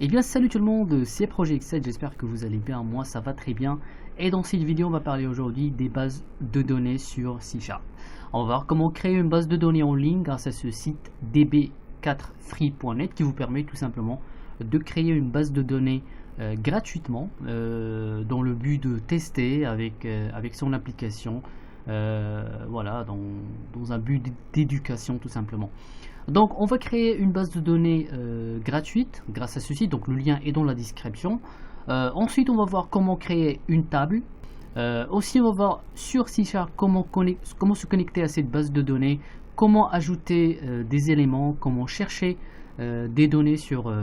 Eh bien salut tout le monde, c'est Projet X7, j'espère que vous allez bien, moi ça va très bien. Et dans cette vidéo on va parler aujourd'hui des bases de données sur C#. On va voir comment créer une base de données en ligne grâce à ce site db4free.net qui vous permet tout simplement de créer une base de données gratuitement dans le but de tester avec son application. Voilà, dans un but d'éducation tout simplement. Donc on va créer une base de données gratuite grâce à ce site, donc le lien est dans la description. Ensuite on va voir comment créer une table. Aussi on va voir sur C# comment se connecter à cette base de données, comment ajouter des éléments, comment chercher des données sur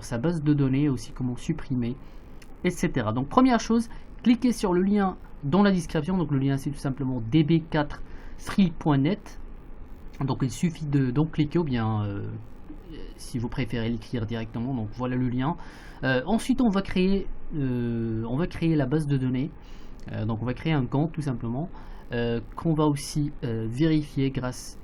sa base de données, aussi comment supprimer, etc. Donc première chose, cliquez sur le lien dans la description, donc le lien c'est tout simplement db4free.net. donc il suffit de cliquer, ou bien si vous préférez l'écrire directement, donc voilà le lien. Ensuite on va créer la base de données, donc on va créer un compte tout simplement, qu'on va aussi vérifier grâce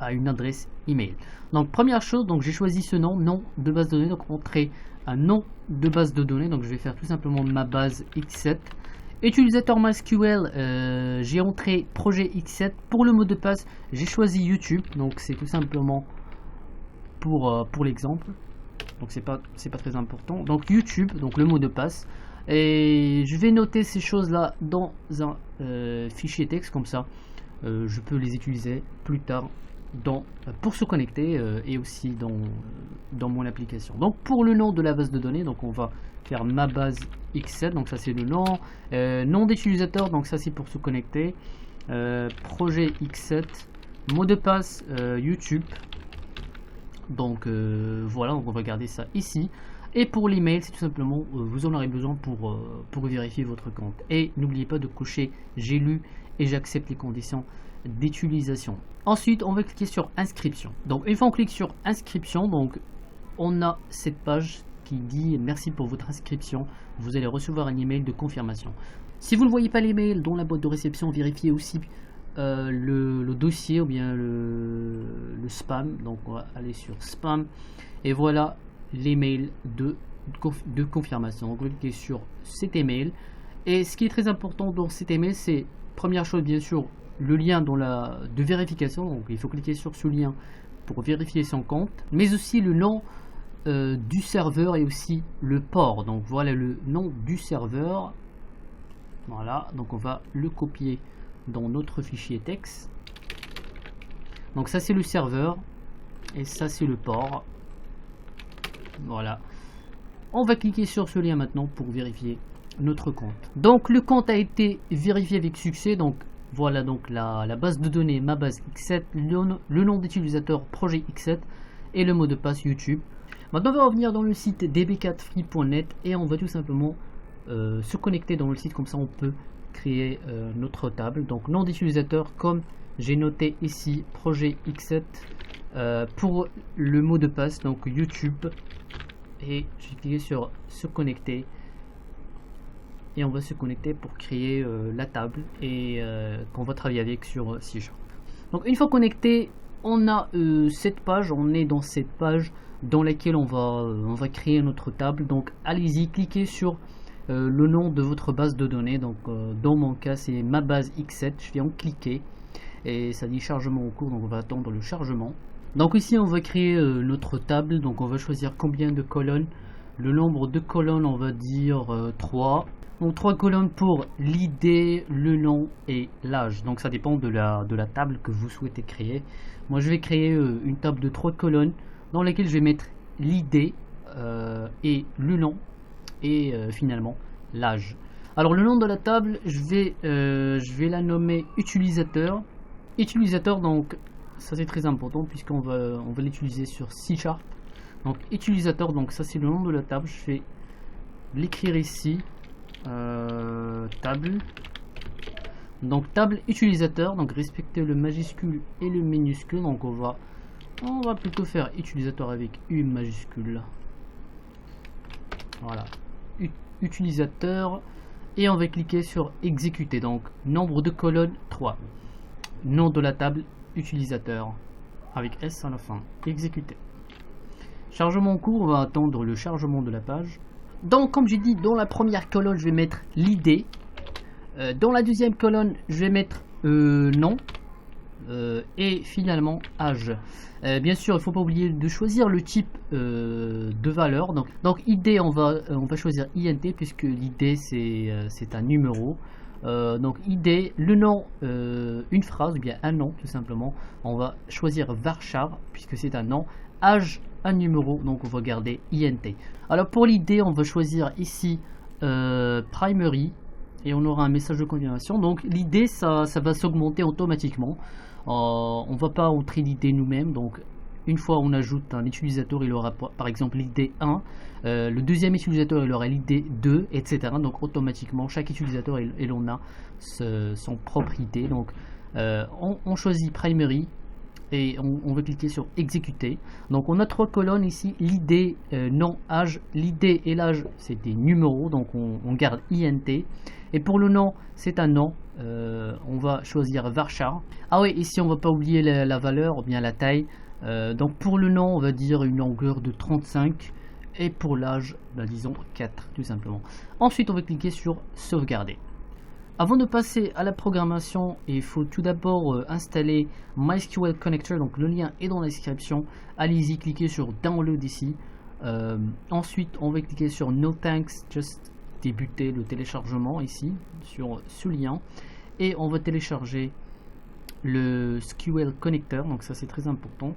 à une adresse email. Donc première chose, donc j'ai choisi ce nom de base de données, donc on crée un nom de base de données, donc je vais faire tout simplement ma base X7. Utilisateur MySQL, j'ai entré projet X7. Pour le mot de passe, j'ai choisi YouTube, donc c'est tout simplement pour l'exemple, donc c'est pas très important. Donc YouTube, donc le mot de passe, et je vais noter ces choses là dans un fichier texte, comme ça je peux les utiliser plus tard pour se connecter et aussi dans mon application. Donc pour le nom de la base de données, donc on va faire ma base X7, donc ça c'est le nom, nom d'utilisateur, donc ça c'est pour se connecter, projet X7, mot de passe YouTube, donc voilà, donc on va garder ça ici. Et pour l'email, c'est tout simplement vous en aurez besoin pour vérifier votre compte. Et n'oubliez pas de cocher j'ai lu et j'accepte les conditions d'utilisation. Ensuite on va cliquer sur inscription. Donc une fois on clique sur inscription, donc on a cette page qui dit merci pour votre inscription, vous allez recevoir un email de confirmation. Si vous ne voyez pas l'email dans la boîte de réception, vérifiez aussi le dossier ou bien le spam. Donc on va aller sur spam et voilà l'email de confirmation. Donc vous cliquez sur cet email, et ce qui est très important dans cet email, c'est première chose bien sûr le lien de vérification, donc il faut cliquer sur ce lien pour vérifier son compte, mais aussi le nom du serveur et aussi le port. Donc voilà le nom du serveur, voilà, donc on va le copier dans notre fichier texte. Donc ça c'est le serveur et ça c'est le port, voilà. On va cliquer sur ce lien maintenant pour vérifier notre compte. Donc le compte a été vérifié avec succès, donc voilà donc la base de données, ma base X7, le nom d'utilisateur projet X7 et le mot de passe YouTube. Maintenant on va revenir dans le site db4free.net et on va tout simplement se connecter dans le site, comme ça on peut créer notre table. Donc nom d'utilisateur comme j'ai noté ici projet X7, pour le mot de passe donc YouTube, et je vais cliquer sur se connecter et on va se connecter pour créer la table et qu'on va travailler avec sur C#. Donc une fois connecté, on a cette page, on est dans cette page dans laquelle on va créer notre table. Donc allez-y, cliquez sur le nom de votre base de données. Donc dans mon cas c'est ma base X7, je viens en cliquer et ça dit chargement en cours, donc on va attendre le chargement. Donc ici on va créer notre table, donc on va choisir combien de colonnes. Le nombre de colonnes on va dire 3. Donc 3 colonnes pour l'idée, le nom et l'âge. Donc ça dépend de la table que vous souhaitez créer. Moi je vais créer une table de 3 colonnes dans laquelle je vais mettre l'idée et le nom et finalement l'âge. Alors le nom de la table, je vais la nommer utilisateur. Utilisateur, donc ça c'est très important puisqu'on va l'utiliser sur C#. Donc utilisateur, donc ça c'est le nom de la table. Je vais l'écrire ici. Table, donc table utilisateur, donc respecter le majuscule et le minuscule, donc on va plutôt faire utilisateur avec U majuscule, voilà, utilisateur, et on va cliquer sur exécuter. Donc nombre de colonnes 3, nom de la table utilisateur avec S à la fin, exécuter. Chargement en cours, on va attendre le chargement de la page. Donc comme j'ai dit, dans la première colonne, je vais mettre l'id. Dans la deuxième colonne, je vais mettre nom. Et finalement âge. Bien sûr, il ne faut pas oublier de choisir le type de valeur. Donc ID, on va choisir INT puisque l'ID c'est un numéro. Donc ID, le nom, une phrase ou bien un nom tout simplement. On va choisir varchar puisque c'est un nom. Âge, un numéro, donc on va garder INT. Alors pour l'ID, on va choisir ici primary. Et on aura un message de confirmation. Donc l'idée ça va s'augmenter automatiquement. On ne va pas entrer l'idée nous-mêmes. Donc une fois on ajoute un utilisateur, il aura par exemple l'idée 1. Le deuxième utilisateur il aura l'idée 2, etc. Donc automatiquement chaque utilisateur il en a son propre idée. Donc on choisit primary. Et on va cliquer sur exécuter. Donc on a 3 colonnes ici, l'id, nom, âge. L'id et l'âge c'est des numéros, donc on garde int. Et pour le nom c'est un nom, on va choisir varchar. Ah oui, ici on va pas oublier la valeur ou bien la taille. Donc pour le nom on va dire une longueur de 35 et pour l'âge disons 4 tout simplement. Ensuite on va cliquer sur sauvegarder. Avant de passer à la programmation, il faut tout d'abord installer MySQL Connector, donc le lien est dans la description. Allez-y, cliquez sur Download ici. Ensuite, on va cliquer sur No Thanks, juste débuter le téléchargement ici, sur ce lien. Et on va télécharger le SQL Connector, donc ça c'est très important.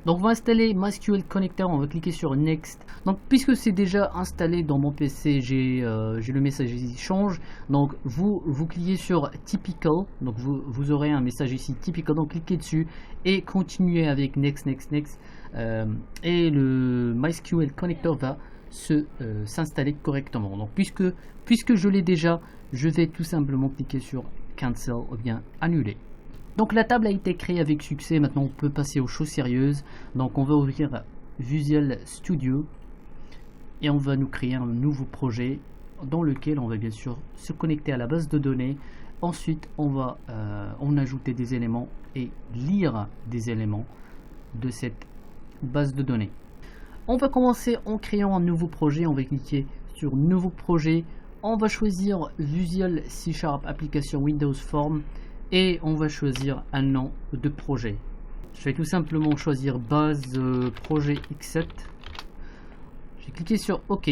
Donc on va installer MySQL Connector, on va cliquer sur Next. Donc puisque c'est déjà installé dans mon PC, j'ai le message ici change. Donc vous cliquez sur Typical, donc vous aurez un message ici Typical, donc cliquez dessus et continuez avec Next. Et le MySQL Connector va s'installer correctement. Donc puisque je l'ai déjà, je vais tout simplement cliquer sur Cancel ou bien annuler. Donc la table a été créée avec succès, maintenant on peut passer aux choses sérieuses. Donc on va ouvrir Visual Studio et on va nous créer un nouveau projet dans lequel on va bien sûr se connecter à la base de données. Ensuite on va ajouter des éléments et lire des éléments de cette base de données. On va commencer en créant un nouveau projet, on va cliquer sur Nouveau projet, on va choisir Visual C# Application Windows Form. Et on va choisir un nom de projet. Je vais tout simplement choisir base projet X7. J'ai cliqué sur OK.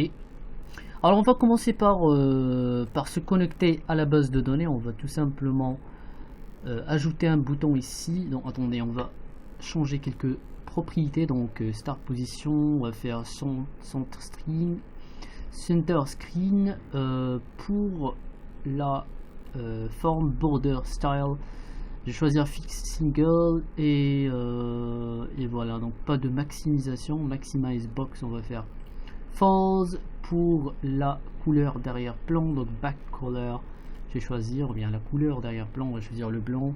Alors on va commencer par se connecter à la base de données. On va tout simplement ajouter un bouton ici. Donc attendez, on va changer quelques propriétés. Donc Start Position, on va faire Center Screen pour la forme border style, je vais choisir fixe single et voilà, donc pas de maximisation. Maximize box, on va faire false. Pour la couleur derrière plan, donc back color, je vais choisir bien la couleur derrière plan, on va choisir le blanc.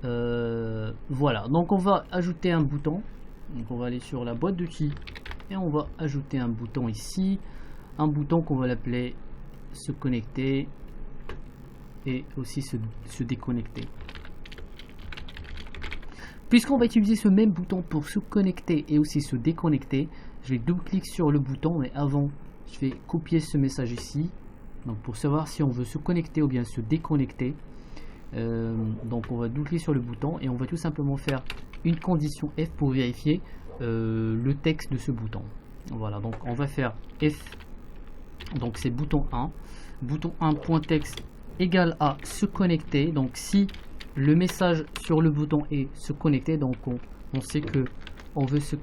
Voilà, donc on va ajouter un bouton. Donc on va aller sur la boîte d'outils et on va ajouter un bouton ici, un bouton qu'on va l'appeler se connecter et aussi se déconnecter. Puisqu'on va utiliser ce même bouton pour se connecter et aussi se déconnecter, je vais double-cliquer sur le bouton, mais avant je vais copier ce message ici, donc pour savoir si on veut se connecter ou bien se déconnecter. Donc on va double-cliquer sur le bouton et on va tout simplement faire une condition F pour vérifier le texte de ce bouton. Voilà, donc on va faire F, donc c'est bouton 1, bouton 1.text égale à se connecter. Donc si le message sur le bouton est se connecter, donc on sait que on veut se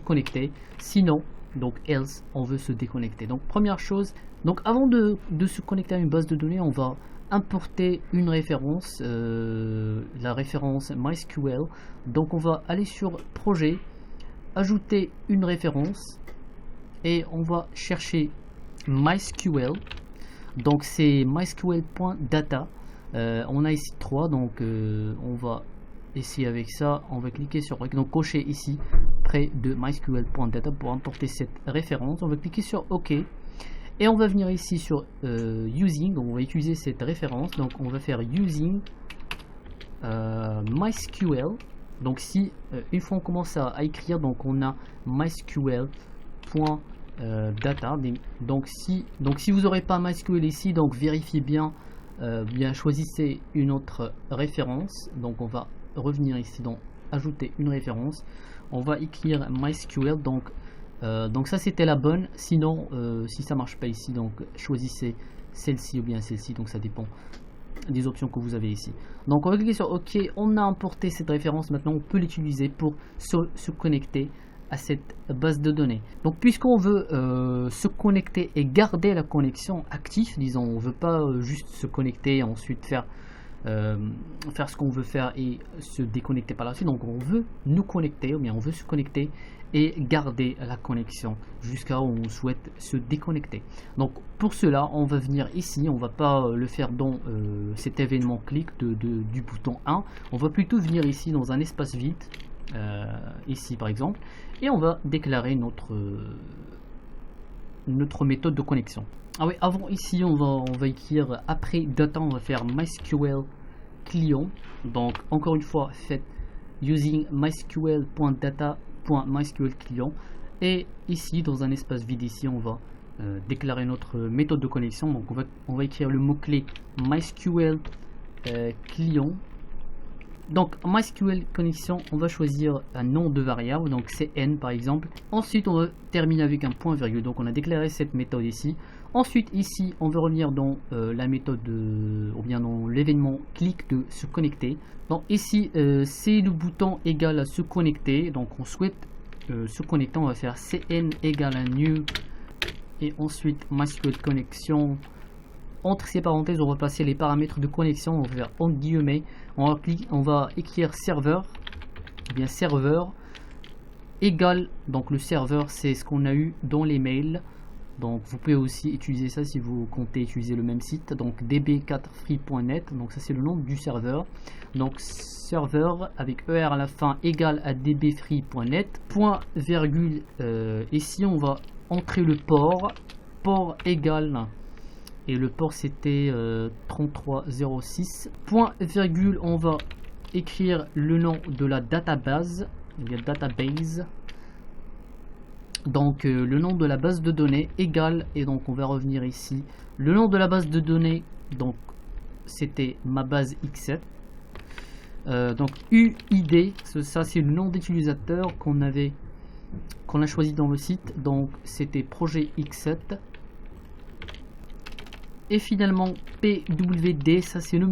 connecter, sinon donc else on veut se déconnecter. Donc première chose, donc avant de se connecter à une base de données, on va importer une référence, la référence MySQL. Donc on va aller sur projet, ajouter une référence et on va chercher MySQL. Donc c'est mysql.data. On a ici 3, donc on va essayer avec ça. On va cliquer sur, donc cocher ici près de mysql.data pour importer cette référence. On va cliquer sur OK et on va venir ici sur using. Donc on va utiliser cette référence. Donc on va faire using MySQL. Donc si une fois on commence à écrire, donc on a mysql.data. Donc si vous n'aurez pas MySQL ici, donc vérifiez bien, choisissez une autre référence. Donc on va revenir ici, donc ajouter une référence. On va écrire MySQL. Donc ça c'était la bonne. Sinon si ça marche pas ici, donc choisissez celle-ci ou bien celle-ci. Donc ça dépend des options que vous avez ici. Donc on va cliquer sur OK. On a importé cette référence. Maintenant on peut l'utiliser pour se connecter à cette base de données. Donc puisqu'on veut se connecter et garder la connexion active, disons, on veut pas juste se connecter et ensuite faire ce qu'on veut faire et se déconnecter par la suite. Donc on veut nous connecter, ou bien on veut se connecter et garder la connexion jusqu'à où on souhaite se déconnecter. Donc pour cela on va venir ici, on va pas le faire dans cet événement clic du bouton 1, on va plutôt venir ici dans un espace vide, ici par exemple, et on va déclarer notre méthode de connexion. Ah oui, avant ici on va écrire, après data on va faire MySQL client. Donc encore une fois, faites using mysql.data.mysql client, et ici dans un espace vide ici on va déclarer notre méthode de connexion. Donc on va écrire le mot clé MySQL client. Donc MySQL connexion, on va choisir un nom de variable, donc cn par exemple. Ensuite on va terminer avec un point virgule. Donc on a déclaré cette méthode ici. Ensuite ici on va revenir dans la méthode ou bien dans l'événement clic de se connecter. Donc ici c'est le bouton égal à se connecter. Donc on souhaite se connecter, on va faire cn égale à new, et ensuite MySQL connexion. Entre ces parenthèses on va passer les paramètres de connexion, on va faire en guillemets, on va écrire serveur, ou bien serveur égal, donc le serveur c'est ce qu'on a eu dans les mails. Donc vous pouvez aussi utiliser ça si vous comptez utiliser le même site, donc db4free.net, donc ça c'est le nom du serveur. Donc serveur avec er à la fin égal à dbfree.net, point virgule, ici on va entrer le port égal, et le port c'était 3306, point virgule, on va écrire le nom de la database, donc le nom de la base de données égal, et donc on va revenir ici, le nom de la base de données, donc c'était ma base x7, donc UID, ça c'est le nom d'utilisateur qu'on a choisi dans le site, donc c'était projet x7, et finalement PWD, ça c'est le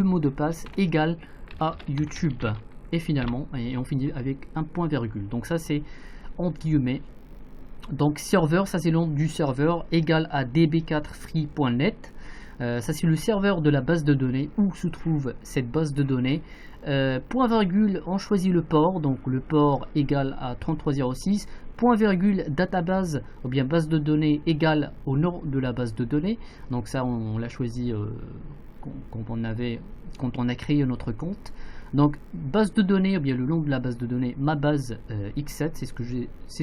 mot de passe égal à YouTube, et finalement, et on finit avec un point virgule. Donc ça c'est entre guillemets. Donc serveur, ça c'est le nom du serveur égal à db4free.net, ça c'est le serveur de la base de données où se trouve cette base de données. Point virgule, on choisit le port, donc le port égal à 3306, point virgule, database ou bien base de données égale au nom de la base de données. Donc ça on l'a choisi quand on a créé notre compte. Donc base de données, ou bien le nom de la base de données, ma base x7, c'est ce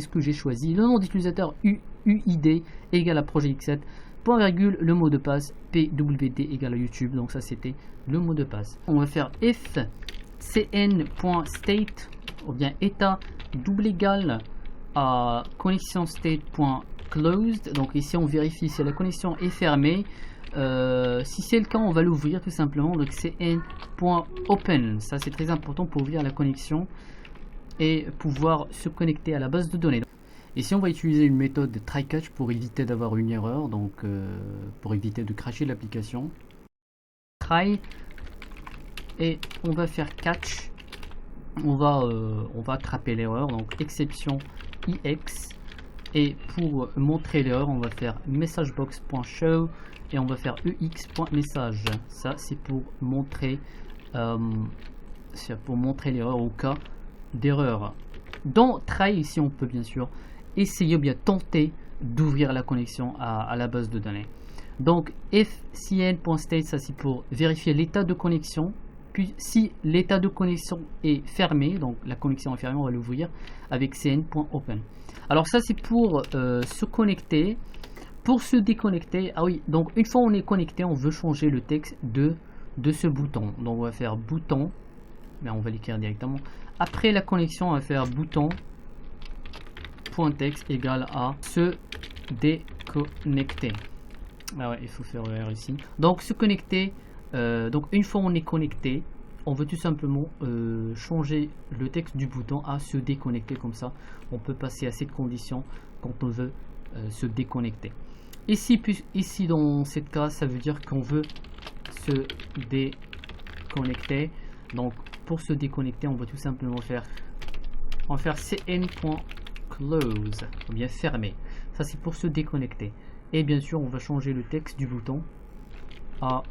que j'ai choisi. Le nom d'utilisateur UID égale à projet x7, point virgule, le mot de passe pwd égale à YouTube. Donc ça c'était le mot de passe. On va faire if cn.state ou bien état double égal à connexion state.closed. Donc ici on vérifie si la connexion est fermée. Si c'est le cas, on va l'ouvrir tout simplement. Donc cn.open, ça c'est très important pour ouvrir la connexion et pouvoir se connecter à la base de données. Ici on va utiliser une méthode de try catch pour éviter d'avoir une erreur, donc pour éviter de crasher l'application. Try, et on va faire catch, on va attraper l'erreur, donc exception ix, et pour montrer l'erreur on va faire messagebox.show et on va faire ex.message. Ça c'est pour montrer l'erreur au cas d'erreur. Dans try ici on peut bien sûr essayer ou bien tenter d'ouvrir la connexion à la base de données. Donc if cn.state, ça c'est pour vérifier l'état de connexion. Puis si l'état de connexion est fermé, donc la connexion est fermée, on va l'ouvrir avec cn.open. Alors ça c'est pour se connecter. Pour se déconnecter, ah oui, donc une fois on est connecté, on veut changer le texte de ce bouton. Donc on va faire bouton mais on va l'écrire directement. Après la connexion, on va faire bouton .text égale à se déconnecter. Ah ouais, il faut faire ER ici. Donc se connecter, donc une fois on est connecté, on veut tout simplement changer le texte du bouton à se déconnecter. Comme ça on peut passer à cette condition quand on veut se déconnecter. Ici dans cette case, ça veut dire qu'on veut se déconnecter. Donc pour se déconnecter, on va tout simplement faire cn.close, ou bien fermer. Ça c'est pour se déconnecter. Et bien sûr, on va changer le texte du bouton à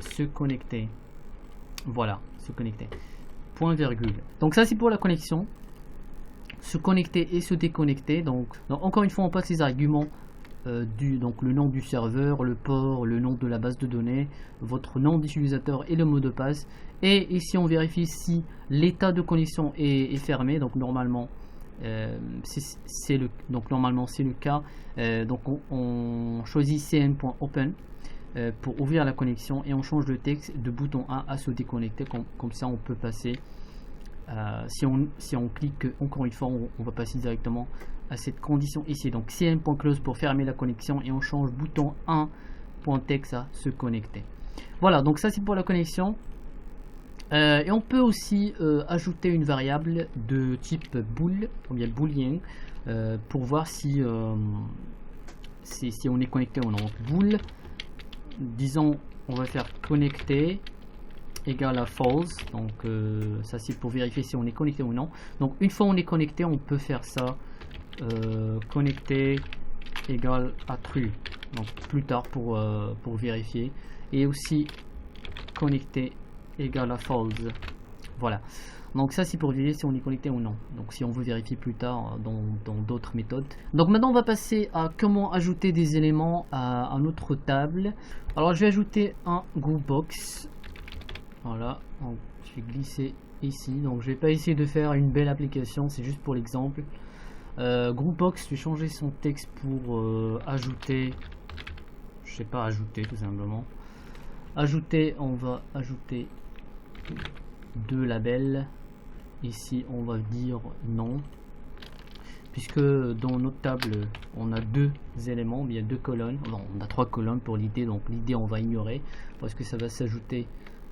se connecter. Voilà, se connecter. Point virgule. Donc ça c'est pour la connexion. Se connecter et se déconnecter. Donc encore une fois, on passe les arguments donc le nom du serveur, le port, le nom de la base de données, votre nom d'utilisateur et le mot de passe. Et ici on vérifie si l'état de connexion est fermé. Donc normalement c'est le cas. Donc on choisit cn.open pour ouvrir la connexion et on change le texte de bouton 1 à se déconnecter. Comme ça on peut passer, si on clique encore une fois, on va passer directement à cette condition ici. Donc cn.close pour fermer la connexion et on change bouton 1.text à se connecter. Voilà, donc ça c'est pour la connexion. Et on peut aussi ajouter une variable de type bool ou bien boolean pour voir si on est connecté ou non. Donc bool, disons on va faire connecter égale à false. Donc ça c'est pour vérifier si on est connecté ou non. Donc une fois on est connecté, on peut faire ça, connecter égale à true, donc plus tard pour vérifier. Et aussi connecter égale à false. Voilà, donc ça c'est pour vérifier si on est connecté ou non. Donc si on veut vérifier plus tard dans d'autres méthodes. Donc maintenant on va passer à comment ajouter des éléments à notre table. Alors je vais ajouter un groupbox. Voilà, donc, je vais glisser ici. Donc je vais pas essayer de faire une belle application, c'est juste pour l'exemple. Groupbox, je vais changer son texte pour ajouter, je sais pas, ajouter tout simplement. Ajouter, on va ajouter 2 labels. Ici on va dire non, puisque dans notre table on a 2 éléments, bien 2 colonnes. Non, on a 3 colonnes pour l'idée, donc l'idée on va ignorer parce que ça va s'ajouter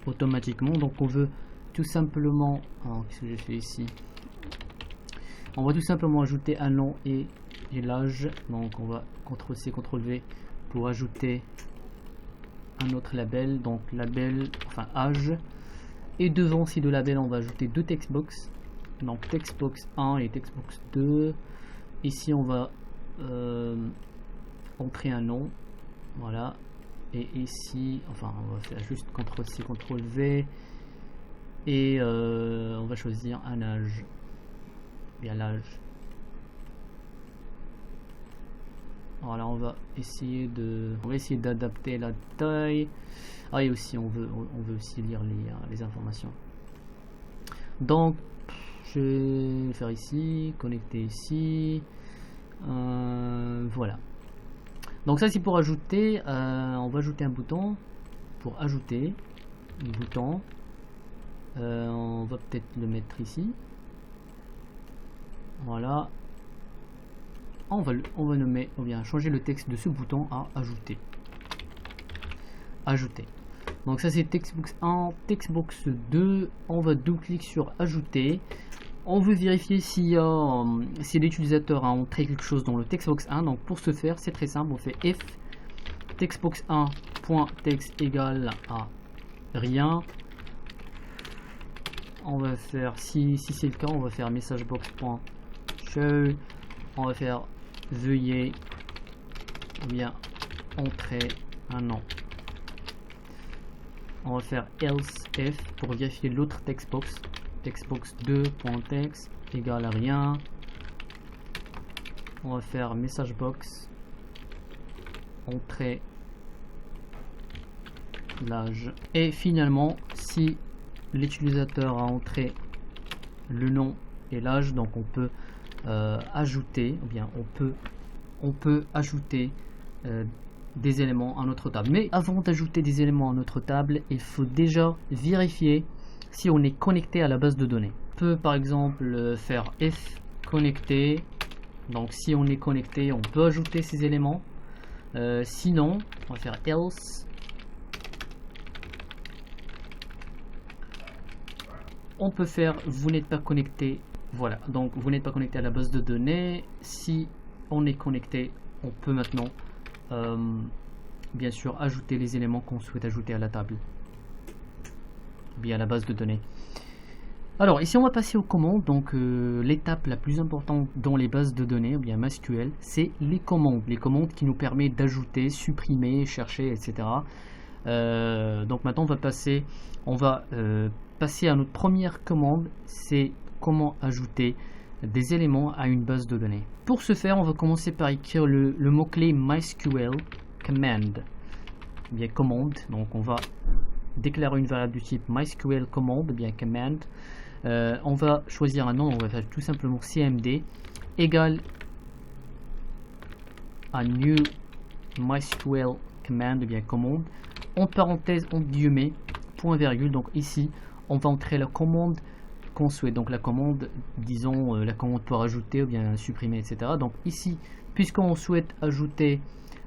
automatiquement. Donc on veut tout simplement, qu'est-ce que j'ai fait ici, on va tout simplement ajouter un nom et l'âge. Donc on va CTRL-C, CTRL-V pour ajouter un autre label, donc label, enfin âge. Et devant ces 2 labels on va ajouter 2 textbox, donc textbox 1 et textbox 2. Ici on va entrer un nom, voilà. Et ici, enfin on va faire juste CTRL-C, CTRL-V et on va choisir un âge, bien l'âge. Voilà, on va essayer d'adapter la taille. Ah, et aussi on veut aussi lire les informations. Donc je vais faire ici, connecter ici, voilà. Donc ça c'est pour ajouter. On va ajouter un bouton pour ajouter un bouton. On va peut-être le mettre ici. Voilà. On va nommer, ou bien changer le texte de ce bouton à ajouter. Ajouter. Donc ça c'est textbox 1, textbox 2. On va double-cliquer sur ajouter. On veut vérifier si l'utilisateur a entré quelque chose dans le textbox 1. Donc pour ce faire, c'est très simple. On fait if textbox1.text égale à rien. On va faire, si c'est le cas, on va faire messagebox.show. On va faire veuillez bien entrer un nom. On va faire else if pour vérifier l'autre textbox. Textbox2.text égale à rien. On va faire messagebox entrer l'âge. Et finalement, si l'utilisateur a entré le nom et l'âge, donc on peut ajouter, ou bien on peut ajouter des éléments à notre table. Mais avant d'ajouter des éléments à notre table, il faut déjà vérifier si on est connecté à la base de données. On peut par exemple faire if connecté. Donc si on est connecté, on peut ajouter ces éléments. Sinon, on va faire else. On peut faire vous n'êtes pas connecté. Voilà, donc vous n'êtes pas connecté à la base de données. Si on est connecté, on peut maintenant bien sûr ajouter les éléments qu'on souhaite ajouter à la table, bien à la base de données. Alors ici on va passer aux commandes. Donc l'étape la plus importante dans les bases de données, ou bien MySQL, c'est les commandes qui nous permettent d'ajouter, supprimer, chercher, etc. Donc maintenant on va passer à notre première commande, c'est comment ajouter des éléments à une base de données. Pour ce faire, on va commencer par écrire le mot-clé MySQL command, bien commande. Donc on va déclarer une variable du type MySQL command, bien command. On va choisir un nom, on va faire tout simplement cmd égale à new MySQL command, bien commande, en parenthèse, en guillemets, point virgule. Donc ici, on va entrer la commande qu'on souhaite. Donc la commande, disons la commande pour ajouter ou bien supprimer, etc. Donc ici, puisqu'on souhaite ajouter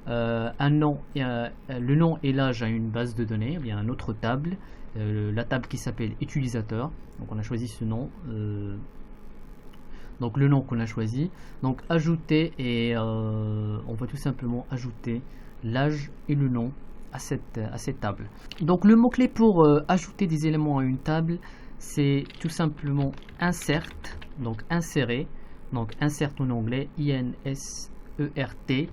un nom, le nom et l'âge à une base de données, ou bien une autre table, la table qui s'appelle utilisateur. Donc on a choisi ce nom, donc le nom qu'on a choisi. Donc ajouter, et on va tout simplement ajouter l'âge et le nom à cette table. Donc le mot clé pour ajouter des éléments à une table, c'est tout simplement insert, donc insérer, donc insert en anglais, INSERT.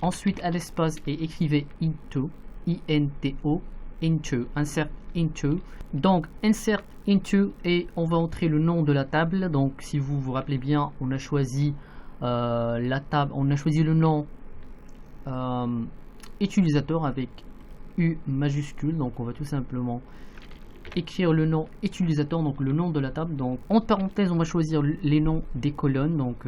Ensuite à l'espace et écrivez into, INTO, into, insert into. Donc insert into, et on va entrer le nom de la table. Donc si vous vous rappelez bien, on a choisi la table, on a choisi le nom utilisateur avec U majuscule. Donc on va tout simplement écrire le nom utilisateur, donc le nom de la table. Donc en parenthèse, on va choisir les noms des colonnes. Donc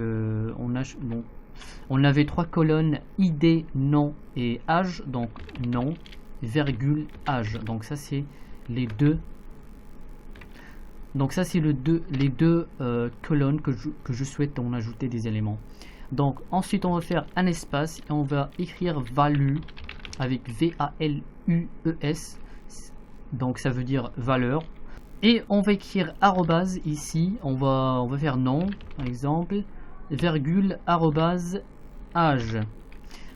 on avait 3 colonnes, ID, nom et âge. Donc nom, virgule, âge. Donc ça c'est les deux. Donc ça c'est les deux colonnes que je souhaite en ajouter des éléments. Donc ensuite on va faire un espace et on va écrire value avec VALUES. Donc ça veut dire valeur. Et on va écrire arrobase ici. On va faire nom par exemple, virgule, arrobase, âge.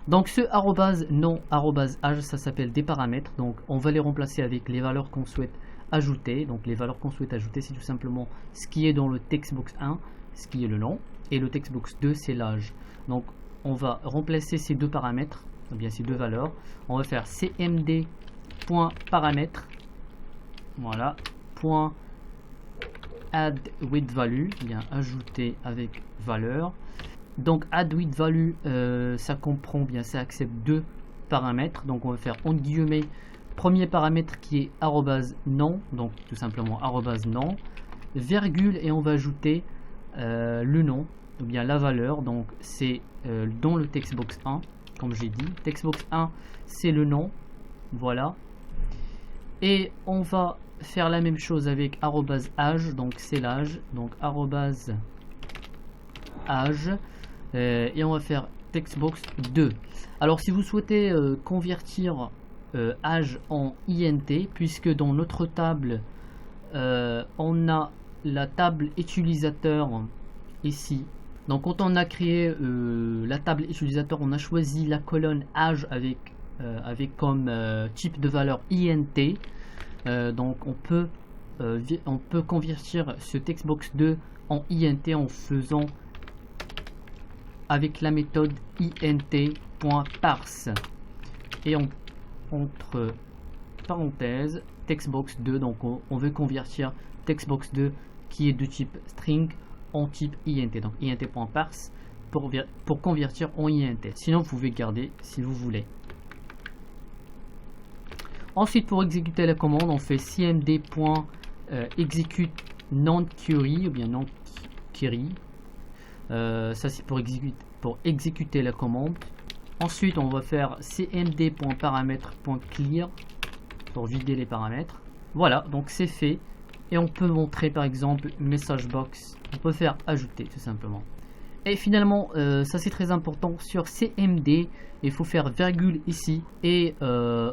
Donc ce arrobase nom, arrobase, âge, ça s'appelle des paramètres. Donc on va les remplacer avec les valeurs qu'on souhaite ajouter. Donc les valeurs qu'on souhaite ajouter, c'est tout simplement ce qui est dans le textbox 1, ce qui est le nom, et le textbox 2 c'est l'âge. Donc on va remplacer ces deux paramètres, ou bien ces deux valeurs. On va faire cmd.paramètres, voilà, point add with value, bien ajouter avec valeur. Donc add with value, ça comprend bien, ça accepte deux paramètres. Donc on va faire en guillemets premier paramètre qui est arrobase nom, donc tout simplement arrobase nom, virgule, et on va ajouter le nom ou bien la valeur. Donc c'est dans le textbox 1, comme j'ai dit, textbox 1 c'est le nom, voilà. Et on va faire la même chose avec arrobase âge, donc c'est l'âge, donc arrobase âge, et on va faire textbox 2. Alors si vous souhaitez convertir âge en int, puisque dans notre table on a la table utilisateur ici. Donc quand on a créé la table utilisateur, on a choisi la colonne âge avec comme type de valeur int. Donc on peut convertir ce textbox 2 en int en faisant avec la méthode int.parse, et entre parenthèses textbox 2. Donc on veut convertir textbox 2 qui est de type string en type int, donc int.parse pour convertir en int. Sinon vous pouvez garder si vous voulez. Ensuite, pour exécuter la commande, on fait cmd.execute non-query ou bien non-query. Ça c'est pour exécuter la commande. Ensuite, on va faire cmd.paramètres.clear pour vider les paramètres. Voilà, donc c'est fait. et on peut montrer par exemple une message box. On peut faire ajouter tout simplement. Et finalement, ça c'est très important, sur CMD, il faut faire virgule ici et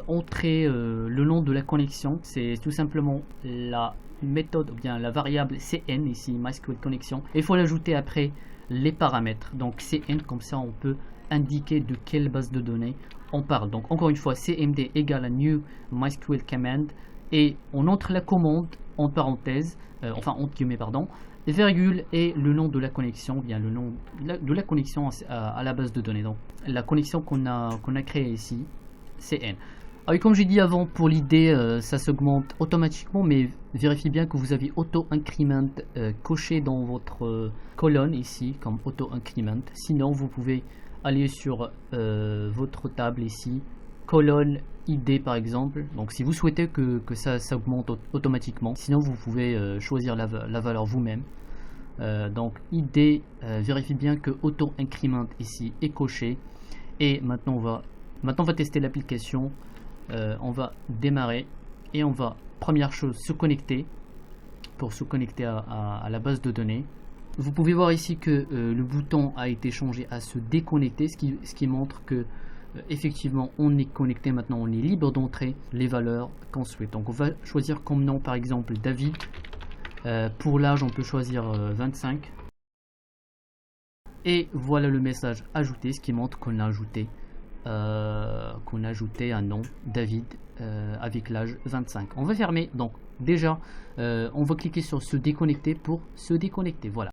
entrer le nom de la connexion. C'est tout simplement la méthode ou bien la variable CN ici, MySQL Connection. Il faut l'ajouter après les paramètres. Donc CN, comme ça on peut indiquer de quelle base de données on parle. Donc encore une fois, CMD égale à new MySQL command et on entre la commande en parenthèse, enfin entre guillemets pardon, virgule et le nom de la connexion, bien le nom de la connexion à la base de données. Donc la connexion qu'on a créée ici, CN. Alors, comme j'ai dit avant, pour l'idée, ça s'augmente automatiquement, mais vérifiez bien que vous avez auto-increment coché dans votre colonne ici, comme auto-increment. Sinon, vous pouvez aller sur votre table ici, colonne ID par exemple. Donc si vous souhaitez que ça augmente automatiquement, sinon vous pouvez choisir la valeur vous-même. Donc ID, vérifiez bien que auto-increment ici est coché. Et maintenant on va tester l'application. On va démarrer et on va, première chose, se connecter pour se connecter à la base de données. Vous pouvez voir ici que le bouton a été changé à se déconnecter, ce qui montre que effectivement on est connecté. Maintenant on est libre d'entrer les valeurs qu'on souhaite. Donc on va choisir comme nom par exemple David. Pour l'âge on peut choisir 25. Et voilà le message ajouté, ce qui montre qu'on a ajouté un nom David avec l'âge 25. On va fermer. Donc déjà on va cliquer sur se déconnecter pour se déconnecter. Voilà.